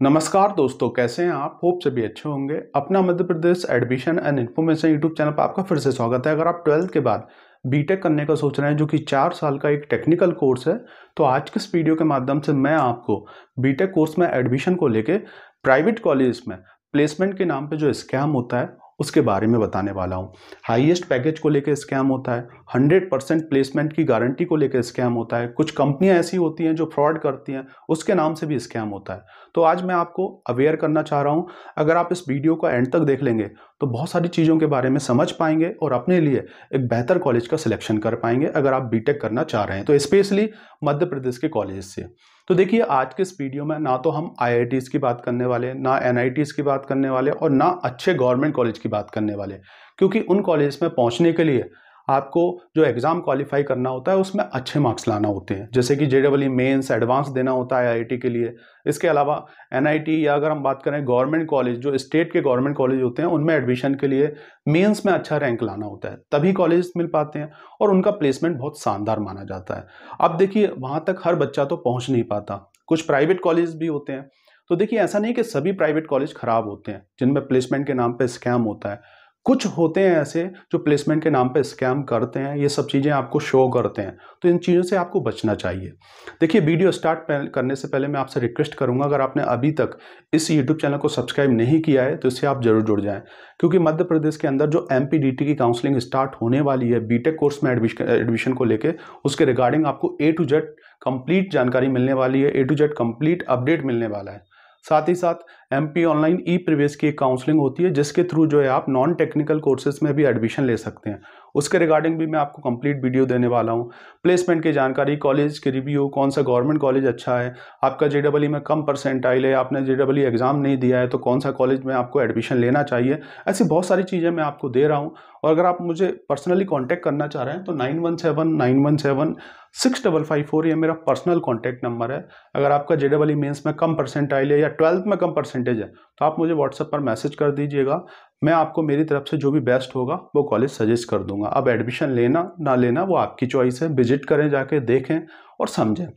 नमस्कार दोस्तों, कैसे हैं आप? होप सभी अच्छे होंगे। अपना Madhya Pradesh admission and information YouTube channel पर आपका फिर से स्वागत है। अगर आप 12th के बाद बीटेक करने का सोच रहे हैं, जो कि 4 साल का एक टेक्निकल कोर्स है, तो आज के इस वीडियो के माध्यम से मैं आपको बीटेक कोर्स में एडमिशन को लेके प्राइवेट कॉलेज में प्लेसमेंट के नाम पे जो स्कैम होता है उसके बारे में बताने वाला हूँ। हाईएस्ट पैकेज को लेकर स्कैम होता है, 100% प्लेसमेंट की गारंटी को लेकर स्कैम होता है, कुछ कंपनियां ऐसी होती हैं जो फ्रॉड करती हैं, उसके नाम से भी स्कैम होता है। तो आज मैं आपको अवेयर करना चाह रहा हूँ। अगर आप इस वीडियो को एंड तक देख लेंगे तो बहुत सारी चीज़ों के बारे में समझ पाएंगे और अपने लिए एक बेहतर कॉलेज का सिलेक्शन कर पाएंगे अगर आप बीटेक करना चाह रहे हैं, तो स्पेशली मध्य प्रदेश के कॉलेज से। तो देखिए, आज के इस वीडियो में ना तो हम आईआईटीज़ की बात करने वाले, ना एनआईटीज़ की बात करने वाले और ना अच्छे गवर्नमेंट कॉलेज की बात करने वाले, क्योंकि उन कॉलेज में पहुंचने के लिए आपको जो एग्ज़ाम क्वालिफाई करना होता है उसमें अच्छे मार्क्स लाना होते हैं, जैसे कि जेईई मेंस एडवांस देना होता है आईआईटी के लिए। इसके अलावा एनआईटी या अगर हम बात करें गवर्नमेंट कॉलेज, जो स्टेट के गवर्नमेंट कॉलेज होते हैं, उनमें एडमिशन के लिए मेंस में अच्छा रैंक लाना होता है, तभी कॉलेज मिल पाते हैं और उनका प्लेसमेंट बहुत शानदार माना जाता है। अब देखिए, वहाँ तक हर बच्चा तो पहुँच नहीं पाता, कुछ प्राइवेट कॉलेज भी होते हैं। तो देखिए, ऐसा नहीं कि सभी प्राइवेट कॉलेज खराब होते हैं जिनमें प्लेसमेंट के नाम पे स्कैम होता है। कुछ होते हैं ऐसे जो प्लेसमेंट के नाम पे स्कैम करते हैं, ये सब चीज़ें आपको शो करते हैं, तो इन चीज़ों से आपको बचना चाहिए। देखिए, वीडियो स्टार्ट करने से पहले मैं आपसे रिक्वेस्ट करूंगा, अगर आपने अभी तक इस यूट्यूब चैनल को सब्सक्राइब नहीं किया है तो इससे आप जरूर जुड़ जाएं, क्योंकि मध्य प्रदेश के अंदर जो एमपीडीटी की काउंसलिंग स्टार्ट होने वाली है बीटेक कोर्स में एडमिशन को लेके, उसके रिगार्डिंग आपको A to Z कंप्लीट जानकारी मिलने वाली है, A to Z complete update मिलने वाला है। साथ ही साथ एमपी ऑनलाइन ई प्रवेश की एक काउंसलिंग होती है, जिसके थ्रू जो है आप नॉन टेक्निकल कोर्सेज में भी एडमिशन ले सकते हैं। उसके रिगार्डिंग भी मैं आपको कंप्लीट वीडियो देने वाला हूं। प्लेसमेंट की जानकारी, कॉलेज की रिव्यू, कौन सा गवर्नमेंट कॉलेज अच्छा है, आपका जेईई में कम परसेंटाइल है, आपने जेईई एग्जाम नहीं दिया है तो कौन सा कॉलेज में आपको एडमिशन लेना चाहिए, ऐसी बहुत सारी चीज़ें मैं आपको दे रहा हूँ। और अगर आप मुझे पर्सनली कॉन्टैक्ट करना चाह रहे हैं तो 9179176554 ये मेरा पर्सनल कॉन्टैक्ट नंबर है। अगर आपका जेईई मेंस में कम परसेंटाइल है या 12th में कम परसेंटेज है तो आप मुझे व्हाट्सएप पर मैसेज कर दीजिएगा, मैं आपको मेरी तरफ से जो भी बेस्ट होगा वो कॉलेज सजेस्ट कर दूंगा। अब एडमिशन लेना ना लेना वो आपकी चॉइस है, विजिट करें, जाके देखें और समझें।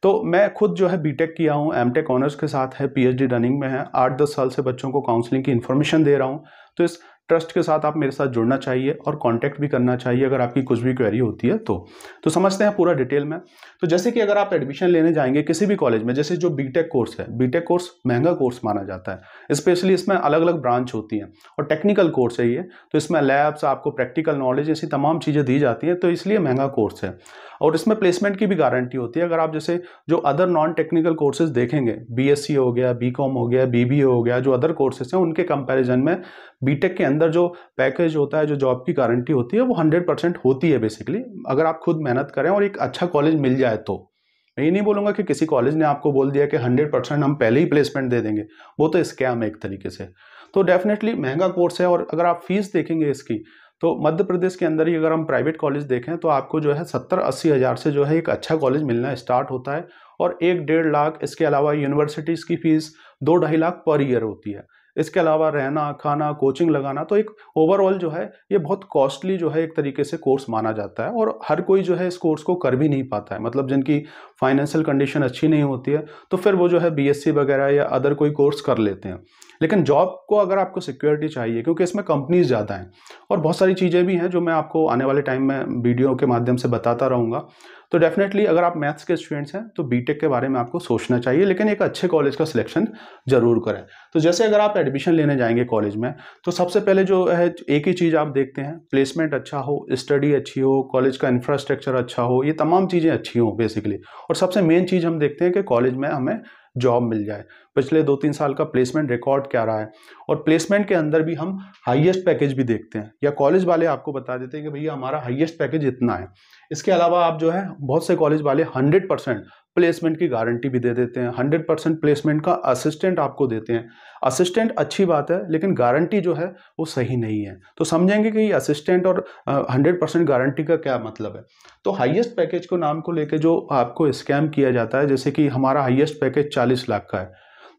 तो मैं खुद जो है बीटेक किया हूँ, एमटेक ऑनर्स के साथ है, पीएचडी रनिंग में है, 8-10 साल से बच्चों को काउंसलिंग की इन्फॉर्मेशन दे रहा हूँ। तो इस ट्रस्ट के साथ आप मेरे साथ जुड़ना चाहिए और कांटेक्ट भी करना चाहिए अगर आपकी कुछ भी क्वेरी होती है तो समझते हैं पूरा डिटेल में। तो जैसे कि अगर आप एडमिशन लेने जाएंगे किसी भी कॉलेज में, जैसे जो बीटेक कोर्स है, बीटेक कोर्स महंगा कोर्स माना जाता है, स्पेशली इसमें अलग अलग ब्रांच होती हैं और टेक्निकल कोर्स है ये, तो इसमें लैब्स, आपको प्रैक्टिकल नॉलेज, ऐसी तमाम चीज़ें दी जाती हैं, तो इसलिए महंगा कोर्स है। और इसमें प्लेसमेंट की भी गारंटी होती है। अगर आप जैसे जो अदर नॉन टेक्निकल कोर्सेज देखेंगे, बीएससी हो गया, बीकॉम हो गया, बीबीए हो गया, जो अदर कोर्सेज हैं, उनके कंपैरिजन में बीटेक के अंदर जो पैकेज होता है, जो जॉब की गारंटी होती है, वो 100% होती है बेसिकली, अगर आप खुद मेहनत करें और एक अच्छा कॉलेज मिल जाए तो। मैं ये नहीं बोलूंगा कि किसी कॉलेज ने आपको बोल दिया कि 100% हम पहले ही प्लेसमेंट दे देंगे, वो तो स्कैम है एक तरीके से। तो डेफिनेटली महंगा कोर्स है। और अगर आप फीस देखेंगे इसकी, तो मध्य प्रदेश के अंदर ही अगर हम प्राइवेट कॉलेज देखें तो आपको जो है 70-80 हज़ार से जो है एक अच्छा कॉलेज मिलना स्टार्ट होता है, और 1-1.5 लाख, इसके अलावा यूनिवर्सिटीज़ की फीस 2-2.5 लाख पर ईयर होती है। इसके अलावा रहना, खाना, कोचिंग लगाना, तो एक ओवरऑल जो है ये बहुत कॉस्टली जो है एक तरीके से कोर्स माना जाता है, और हर कोई जो है इस कोर्स को कर भी नहीं पाता है, मतलब जिनकी फाइनेंशियल कंडीशन अच्छी नहीं होती है तो फिर वो जो है बीएससी वगैरह या अदर कोई कोर्स कर लेते हैं। लेकिन जॉब को अगर आपको सिक्योरिटी चाहिए, क्योंकि इसमें कंपनीज ज़्यादा हैं और बहुत सारी चीज़ें भी हैं जो मैं आपको आने वाले टाइम में वीडियो के माध्यम से बताता रहूँगा, तो डेफिनेटली अगर आप मैथ्स के स्टूडेंट्स हैं तो बीटेक के बारे में आपको सोचना चाहिए, लेकिन एक अच्छे कॉलेज का सिलेक्शन जरूर करें। तो जैसे अगर आप एडमिशन लेने जाएंगे कॉलेज में, तो सबसे पहले जो है एक ही चीज़ आप देखते हैं, प्लेसमेंट अच्छा हो, स्टडी अच्छी हो, कॉलेज का इंफ्रास्ट्रक्चर अच्छा हो, ये तमाम चीज़ें अच्छी हो बेसिकली। और सबसे मेन चीज़ हम देखते हैं कि कॉलेज में हमें जॉब मिल जाए, पिछले 2-3 साल का प्लेसमेंट रिकॉर्ड क्या रहा है, और प्लेसमेंट के अंदर भी हम हाईएस्ट पैकेज भी देखते हैं, या कॉलेज वाले आपको बता देते हैं कि भैया हमारा हाईएस्ट पैकेज इतना है। इसके अलावा आप जो है बहुत से कॉलेज वाले 100% प्लेसमेंट की गारंटी भी दे देते हैं, 100% प्लेसमेंट का असिस्टेंट आपको देते हैं। असिस्टेंट अच्छी बात है, लेकिन गारंटी जो है वो सही नहीं है। तो समझेंगे कि असिस्टेंट और 100% गारंटी का क्या मतलब है। तो हाईएस्ट पैकेज को नाम को लेके जो आपको स्कैम किया जाता है, जैसे कि हमारा हाईएस्ट पैकेज 40 लाख का है,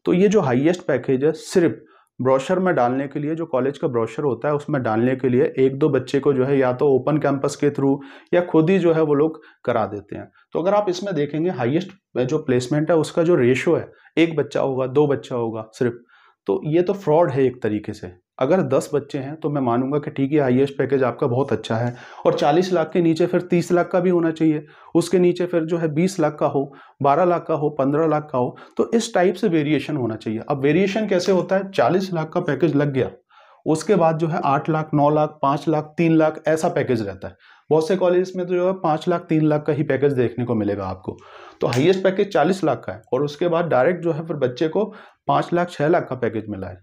तो ये जो हाईएस्ट पैकेज है सिर्फ ब्रोशर में डालने के लिए, जो कॉलेज का ब्रोशर होता है उसमें डालने के लिए एक दो बच्चे को जो है या तो ओपन कैंपस के थ्रू या खुद ही जो है वो लोग करा देते हैं। तो अगर आप इसमें देखेंगे हाईएस्ट जो प्लेसमेंट है उसका जो रेशो है, एक बच्चा होगा, दो बच्चा होगा सिर्फ, तो ये तो फ्रॉड है एक तरीके से। अगर 10 बच्चे हैं तो मैं मानूंगा कि ठीक है हाईएस्ट पैकेज आपका बहुत अच्छा है, और 40 लाख के नीचे फिर 30 लाख का भी होना चाहिए, उसके नीचे फिर जो है 20 लाख का हो, 12 लाख का हो, 15 लाख का हो, तो इस टाइप से वेरिएशन होना चाहिए। अब वेरिएशन कैसे होता है, 40 लाख का पैकेज लग गया, उसके बाद जो है 8 लाख, 9 लाख, 5 लाख, 3 लाख ऐसा पैकेज रहता है। बहुत से कॉलेज में तो जो है 5 लाख, 3 लाख का ही पैकेज देखने को मिलेगा आपको। तो हाईएस्ट पैकेज 40 लाख का है और उसके बाद डायरेक्ट जो है फिर बच्चे को 5 लाख, 6 लाख का पैकेज मिला है,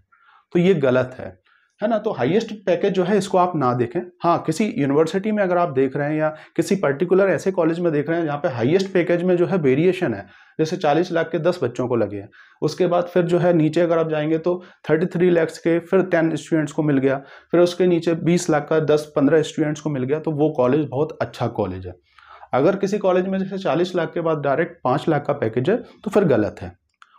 तो ये गलत है ना। तो हाईएस्ट पैकेज जो है इसको आप ना देखें। हाँ, किसी यूनिवर्सिटी में अगर आप देख रहे हैं या किसी पर्टिकुलर ऐसे कॉलेज में देख रहे हैं जहाँ पे हाईएस्ट पैकेज में जो है वेरिएशन है, जैसे 40 लाख के 10 बच्चों को लगे हैं, उसके बाद फिर जो है नीचे अगर आप जाएंगे तो 33 लाख के फिर 10 स्टूडेंट्स को मिल गया, फिर उसके नीचे 20 लाख का 10-15 स्टूडेंट्स को मिल गया, तो वो कॉलेज बहुत अच्छा कॉलेज है। अगर किसी कॉलेज में जैसे 40 लाख के बाद डायरेक्ट 5 लाख का पैकेज है तो फिर गलत है।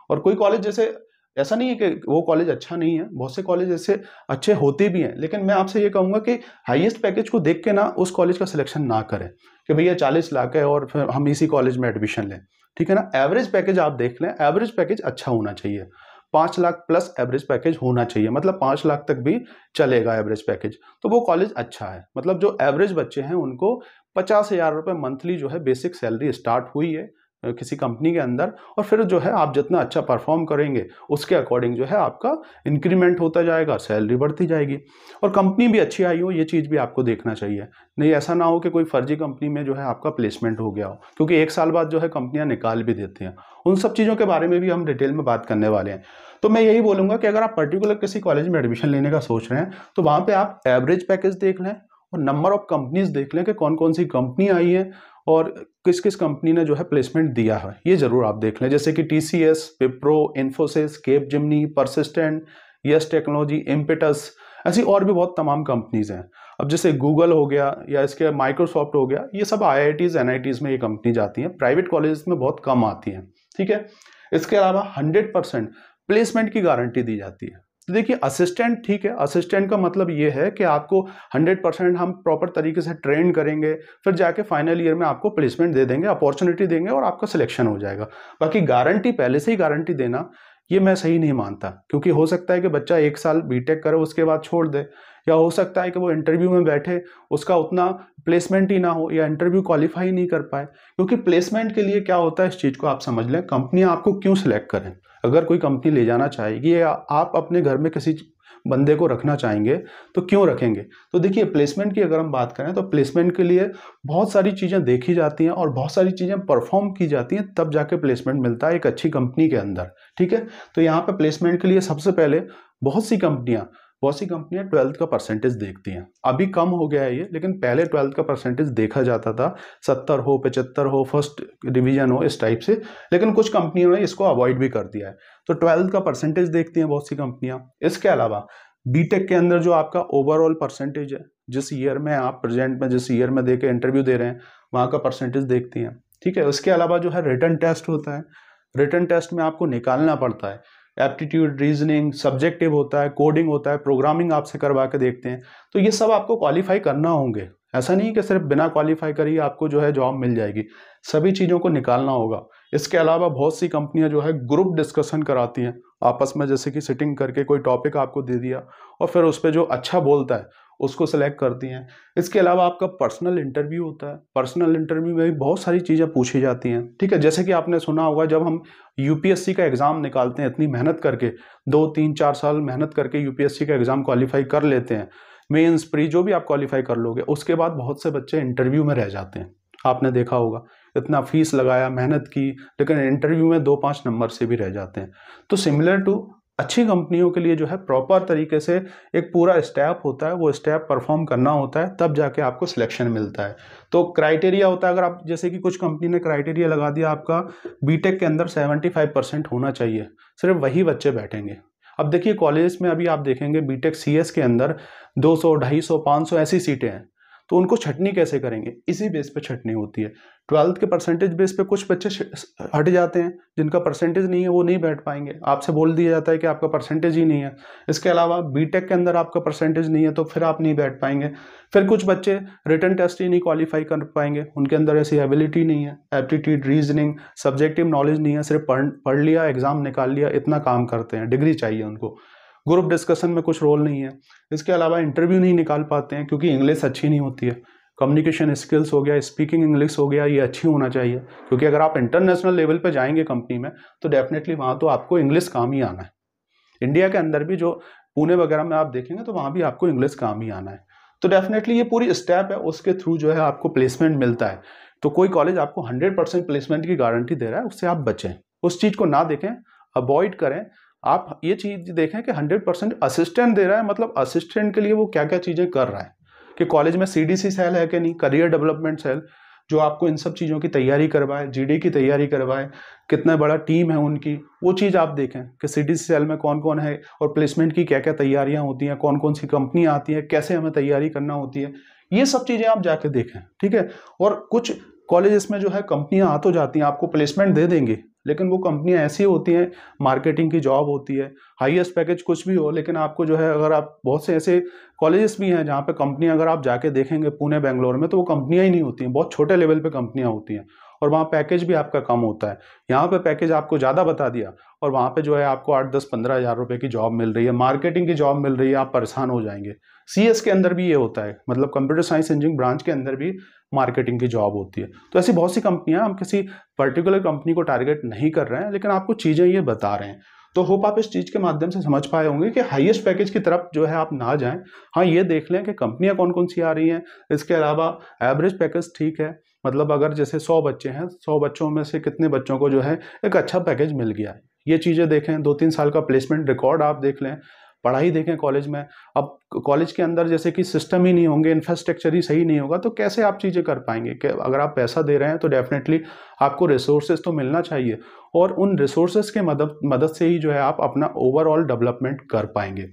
और कोई कॉलेज जैसे, ऐसा नहीं है कि वो कॉलेज अच्छा नहीं है, बहुत से कॉलेज ऐसे अच्छे होते भी हैं, लेकिन मैं आपसे ये कहूँगा कि हाईएस्ट पैकेज को देख के ना उस कॉलेज का सिलेक्शन ना करें कि भैया 40 लाख है और फिर हम इसी कॉलेज में एडमिशन लें, ठीक है ना। एवरेज पैकेज आप देख लें, एवरेज पैकेज अच्छा होना चाहिए, 5 लाख प्लस एवरेज पैकेज होना चाहिए, मतलब 5 लाख तक भी चलेगा एवरेज पैकेज, तो वो कॉलेज अच्छा है। मतलब जो एवरेज बच्चे हैं उनको 50,000 रुपये मंथली जो है बेसिक सैलरी स्टार्ट हुई है किसी कंपनी के अंदर, और फिर जो है आप जितना अच्छा परफॉर्म करेंगे उसके अकॉर्डिंग जो है आपका इंक्रीमेंट होता जाएगा, सैलरी बढ़ती जाएगी, और कंपनी भी अच्छी आई हो, ये चीज़ भी आपको देखना चाहिए। नहीं ऐसा ना हो कि कोई फर्जी कंपनी में जो है आपका प्लेसमेंट हो गया हो, क्योंकि 1 साल बाद जो है कंपनियां निकाल भी देती हैं। उन सब चीज़ों के बारे में भी हम डिटेल में बात करने वाले हैं। तो मैं यही बोलूँगा कि अगर आप पर्टिकुलर किसी कॉलेज में एडमिशन लेने का सोच रहे हैं तो वहाँ पर आप एवरेज पैकेज देख लें और नंबर ऑफ कंपनीज देख लें कि कौन कौन सी कंपनी आई है और किस किस कंपनी ने जो है प्लेसमेंट दिया है, ये जरूर आप देख लें। जैसे कि TCS, Wipro, Infosys, Capgemini, persistent, yes technology, impetus, ऐसी और भी बहुत तमाम कंपनीज हैं। अब जैसे गूगल हो गया या इसके माइक्रोसॉफ्ट हो गया, ये सब IITs NITs में ये कंपनी जाती हैं, प्राइवेट कॉलेज में बहुत कम आती हैं, ठीक है। इसके अलावा 100% प्लेसमेंट की गारंटी दी जाती है। तो देखिए असिस्टेंट, ठीक है, असिस्टेंट का मतलब ये है कि आपको 100% हम प्रॉपर तरीके से ट्रेन करेंगे, फिर जाके फाइनल ईयर में आपको प्लेसमेंट दे देंगे, अपॉर्चुनिटी देंगे और आपका सिलेक्शन हो जाएगा। बाकी गारंटी, पहले से ही गारंटी देना, ये मैं सही नहीं मानता, क्योंकि हो सकता है कि बच्चा 1 साल बीटेक करे उसके बाद छोड़ दे, या हो सकता है कि वो इंटरव्यू में बैठे उसका उतना प्लेसमेंट ही ना हो या इंटरव्यू क्वालिफाई नहीं कर पाए। क्योंकि प्लेसमेंट के लिए क्या होता है, इस चीज़ को आप समझ लें, कंपनियां आपको क्यों सिलेक्ट करें। अगर कोई कंपनी ले जाना चाहेगी या आप अपने घर में किसी बंदे को रखना चाहेंगे तो क्यों रखेंगे। तो देखिए प्लेसमेंट की अगर हम बात करें तो प्लेसमेंट के लिए बहुत सारी चीज़ें देखी जाती हैं और बहुत सारी चीज़ें परफॉर्म की जाती हैं, तब जाके प्लेसमेंट मिलता है एक अच्छी कंपनी के अंदर, ठीक है। तो यहाँ पे प्लेसमेंट के लिए सबसे पहले बहुत सी कंपनियां 12th का परसेंटेज देखती हैं। अभी कम हो गया है ये, लेकिन पहले 12th का परसेंटेज देखा जाता था, 70 हो, 75 हो, फर्स्ट डिवीजन हो, इस टाइप से, लेकिन कुछ कंपनियों ने इसको अवॉइड भी कर दिया है। तो 12th का परसेंटेज देखती हैं बहुत सी कंपनियां। इसके अलावा बीटेक के अंदर जो आपका ओवरऑल परसेंटेज है, जिस ईयर में आप प्रेजेंट में जिस ईयर में देके इंटरव्यू दे रहे हैं वहाँ का परसेंटेज देखती हैं, ठीक है। उसके अलावा जो है रिटन टेस्ट होता है, रिटन टेस्ट में आपको निकालना पड़ता है, एप्टीट्यूड, रीजनिंग, सब्जेक्टिव होता है, कोडिंग होता है, प्रोग्रामिंग आपसे करवा के देखते हैं। तो ये सब आपको क्वालिफाई करना होंगे, ऐसा नहीं कि सिर्फ बिना क्वालिफाई कर ही आपको जो है जॉब मिल जाएगी, सभी चीज़ों को निकालना होगा। इसके अलावा बहुत सी कंपनियां जो है ग्रुप डिस्कशन कराती हैं आपस में, जैसे कि सिटिंग करके कोई टॉपिक आपको दे दिया और फिर उस पर जो अच्छा बोलता है उसको सिलेक्ट करती हैं। इसके अलावा आपका पर्सनल इंटरव्यू होता है, पर्सनल इंटरव्यू में भी बहुत सारी चीज़ें पूछी जाती हैं, ठीक है। जैसे कि आपने सुना होगा जब हम UPSC का एग्ज़ाम निकालते हैं, इतनी मेहनत करके 2, 3, 4 साल मेहनत करके UPSC का एग्ज़ाम क्वालिफाई कर लेते हैं, मेंस प्री जो भी आप क्वालिफाई कर लोगे, उसके बाद बहुत से बच्चे इंटरव्यू में रह जाते हैं। आपने देखा होगा इतना फीस लगाया, मेहनत की, लेकिन इंटरव्यू में 2-5 नंबर से भी रह जाते हैं। तो सिमिलर टू अच्छी कंपनियों के लिए जो है प्रॉपर तरीके से एक पूरा स्टेप होता है, वो स्टेप परफॉर्म करना होता है, तब जाके आपको सिलेक्शन मिलता है। तो क्राइटेरिया होता है, अगर आप जैसे कि कुछ कंपनी ने क्राइटेरिया लगा दिया आपका बीटेक के अंदर 75% होना चाहिए, सिर्फ वही बच्चे बैठेंगे। अब देखिए कॉलेज में अभी आप देखेंगे बीटेक CS के अंदर 200, 250, 500 ऐसी सीटें हैं, तो उनको छटनी कैसे करेंगे, इसी बेस पे छटनी होती है। ट्वेल्थ के परसेंटेज बेस पे कुछ बच्चे हट जाते हैं, जिनका परसेंटेज नहीं है वो नहीं बैठ पाएंगे, आपसे बोल दिया जाता है कि आपका परसेंटेज ही नहीं है। इसके अलावा बीटेक के अंदर आपका परसेंटेज नहीं है तो फिर आप नहीं बैठ पाएंगे। फिर कुछ बच्चे रिटन टेस्ट ही नहीं क्वालिफाई कर पाएंगे, उनके अंदर ऐसी एबिलिटी नहीं है, एप्टीट्यूड, रीजनिंग, सब्जेक्टिव नॉलेज नहीं है, सिर्फ पढ़ लिया, एग्जाम निकाल लिया, इतना काम करते हैं, डिग्री चाहिए उनको। ग्रुप डिस्कशन में कुछ रोल नहीं है। इसके अलावा इंटरव्यू नहीं निकाल पाते हैं क्योंकि इंग्लिश अच्छी नहीं होती है। कम्युनिकेशन स्किल्स हो गया, स्पीकिंग इंग्लिश हो गया, ये अच्छी होना चाहिए, क्योंकि अगर आप इंटरनेशनल लेवल पे जाएंगे कंपनी में तो डेफिनेटली वहाँ तो आपको इंग्लिश काम ही आना है। इंडिया के अंदर भी जो पुणे वगैरह में आप देखेंगे तो वहाँ भी आपको इंग्लिश काम ही आना है। तो डेफिनेटली ये पूरी स्टेप है, उसके थ्रू जो है आपको प्लेसमेंट मिलता है। तो कोई कॉलेज आपको 100% प्लेसमेंट की गारंटी दे रहा है, उससे आप बचें, उस चीज़ को ना देखें, अवॉइड करें। आप ये चीज़ देखें कि 100% असिस्टेंट दे रहा है, मतलब असिस्टेंट के लिए वो क्या क्या चीज़ें कर रहा है, कि कॉलेज में CDC सेल है कि नहीं, करियर डेवलपमेंट सेल, जो आपको इन सब चीज़ों की तैयारी करवाए, GD की तैयारी करवाए, कितना बड़ा टीम है उनकी, वो चीज़ आप देखें कि CDC सेल में कौन कौन है और प्लेसमेंट की क्या क्या तैयारियां होती हैं, कौन कौन सी कंपनियां आती हैं, कैसे हमें तैयारी करना होती है, ये सब चीज़ें आप जाके देखें, ठीक है। और कुछ कॉलेजेस में जो है कंपनियां आ तो जाती हैं, आपको प्लेसमेंट दे देंगे, लेकिन वो कंपनियां ऐसी होती हैं, मार्केटिंग की जॉब होती है, हाईएस्ट पैकेज कुछ भी हो, लेकिन आपको जो है, अगर आप बहुत से ऐसे कॉलेजेस भी हैं जहाँ पे कंपनियां अगर आप जाके देखेंगे पुणे बेंगलोर में, तो वो कंपनियां ही नहीं होती हैं, बहुत छोटे लेवल पे कंपनियां होती हैं, और वहाँ पैकेज भी आपका कम होता है। यहाँ पे पैकेज आपको ज़्यादा बता दिया और वहाँ पे जो है आपको 8-10-15 हज़ार रुपये की जॉब मिल रही है, मार्केटिंग की जॉब मिल रही है, आप परेशान हो जाएंगे। CS के अंदर भी ये होता है, मतलब कंप्यूटर साइंस इंजीनियरिंग ब्रांच के अंदर भी मार्केटिंग की जॉब होती है। तो ऐसी बहुत सी कंपनियां, हम किसी पर्टिकुलर कंपनी को टारगेट नहीं कर रहे हैं, लेकिन आपको चीज़ें ये बता रहे हैं। तो होप आप इस चीज़ के माध्यम से समझ पाए होंगे कि हाईएस्ट पैकेज की तरफ जो है आप ना जाएं। हाँ, ये देख लें कि कंपनियां कौन कौन सी आ रही हैं। इसके अलावा एवरेज पैकेज ठीक है, मतलब अगर जैसे 100 बच्चे हैं, 100 बच्चों में से कितने बच्चों को जो है एक अच्छा पैकेज मिल गया है, ये चीज़ें देखें। 2-3 साल का प्लेसमेंट रिकॉर्ड आप देख लें, पढ़ाई देखें कॉलेज में। अब कॉलेज के अंदर जैसे कि सिस्टम ही नहीं होंगे, इंफ्रास्ट्रक्चर ही सही नहीं होगा, तो कैसे आप चीज़ें कर पाएंगे। कि अगर आप पैसा दे रहे हैं तो डेफिनेटली आपको रिसोर्सेज तो मिलना चाहिए, और उन रिसोर्सेज के मदद से ही जो है आप अपना ओवरऑल डेवलपमेंट कर पाएंगे।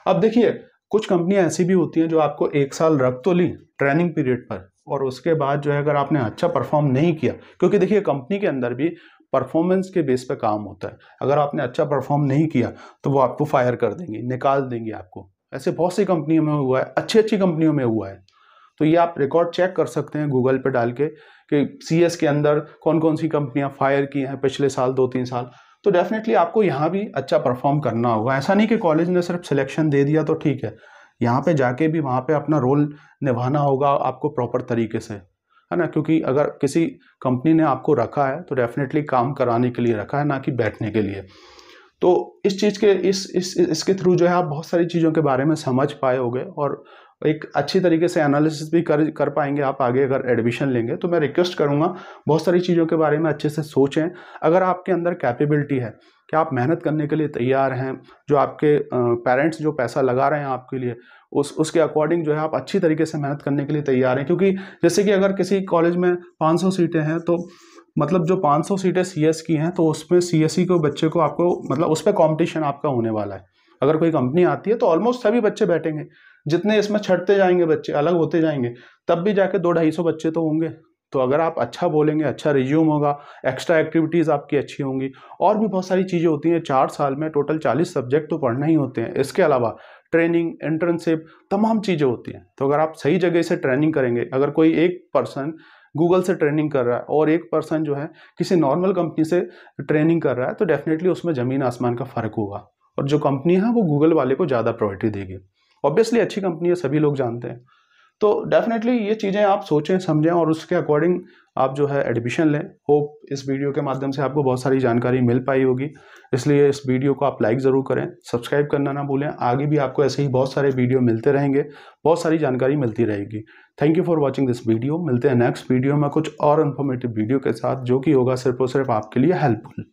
अब देखिए, कुछ कंपनियां ऐसी भी होती हैं जो आपको 1 साल रख तो ली ट्रेनिंग पीरियड पर, और उसके बाद जो है अगर आपने अच्छा परफॉर्म नहीं किया, क्योंकि देखिए कंपनी के अंदर भी परफॉर्मेंस के बेस पे काम होता है, अगर आपने अच्छा परफॉर्म नहीं किया तो वो आपको फायर कर देंगे, निकाल देंगे आपको। ऐसे बहुत सी कंपनियों में हुआ है, अच्छी अच्छी कंपनियों में हुआ है। तो ये आप रिकॉर्ड चेक कर सकते हैं गूगल पे डाल के कि CS के अंदर कौन कौन सी कंपनियां फायर की हैं पिछले साल, 2-3 साल। तो डेफिनेटली आपको यहाँ भी अच्छा परफॉर्म करना होगा। ऐसा नहीं कि कॉलेज ने सिर्फ सिलेक्शन दे दिया तो ठीक है, यहाँ पे जाके भी वहाँ पे अपना रोल निभाना होगा आपको प्रॉपर तरीके से, है ना। क्योंकि अगर किसी कंपनी ने आपको रखा है तो डेफिनेटली काम कराने के लिए रखा है, ना कि बैठने के लिए। तो इस चीज़ के इसके थ्रू जो है आप बहुत सारी चीज़ों के बारे में समझ पाए होगे, और एक अच्छी तरीके से एनालिसिस भी कर पाएंगे आप आगे अगर एडमिशन लेंगे। तो मैं रिक्वेस्ट करूँगा, बहुत सारी चीज़ों के बारे में अच्छे से सोचें। अगर आपके अंदर कैपेबिलिटी है कि आप मेहनत करने के लिए तैयार हैं, जो आपके पेरेंट्स जो पैसा लगा रहे हैं आपके लिए, उसके अकॉर्डिंग जो है आप अच्छी तरीके से मेहनत करने के लिए तैयार हैं। क्योंकि जैसे कि अगर किसी कॉलेज में 500 सीटें हैं, तो मतलब जो 500 सीटें CS की हैं, तो उसमें CSE को बच्चे को आपको, मतलब उस पर कॉम्पिटिशन आपका होने वाला है। अगर कोई कंपनी आती है तो ऑलमोस्ट सभी बच्चे बैठेंगे, जितने इसमें छटते जाएंगे बच्चे, अलग होते जाएंगे, तब भी जाके 200-250 बच्चे तो होंगे। तो अगर आप अच्छा बोलेंगे, अच्छा रिज्यूम होगा, एक्स्ट्रा एक्टिविटीज़ आपकी अच्छी होंगी, और भी बहुत सारी चीज़ें होती हैं। 4 साल में टोटल 40 सब्जेक्ट तो पढ़ना ही होते हैं। इसके अलावा ट्रेनिंग, इंटर्नशिप, तमाम चीज़ें होती हैं। तो अगर आप सही जगह से ट्रेनिंग करेंगे, अगर कोई एक पर्सन गूगल से ट्रेनिंग कर रहा है और एक पर्सन जो है किसी नॉर्मल कंपनी से ट्रेनिंग कर रहा है, तो डेफिनेटली उसमें ज़मीन आसमान का फ़र्क होगा, और जो कंपनी है वो गूगल वाले को ज़्यादा प्रायोरिटी देगी। ऑब्वियसली अच्छी कंपनी है, सभी लोग जानते हैं। तो डेफिनेटली ये चीज़ें आप सोचें, समझें, और उसके अकॉर्डिंग आप जो है एडमिशन लें। होप इस वीडियो के माध्यम से आपको बहुत सारी जानकारी मिल पाई होगी, इसलिए इस वीडियो को आप लाइक ज़रूर करें, सब्सक्राइब करना ना भूलें। आगे भी आपको ऐसे ही बहुत सारे वीडियो मिलते रहेंगे, बहुत सारी जानकारी मिलती रहेगी। Thank you for watching this video. मिलते हैं नेक्स्ट वीडियो में कुछ और इन्फॉर्मेटिव वीडियो के साथ, जो कि होगा सिर्फ और सिर्फ आपके लिए हेल्पफुल।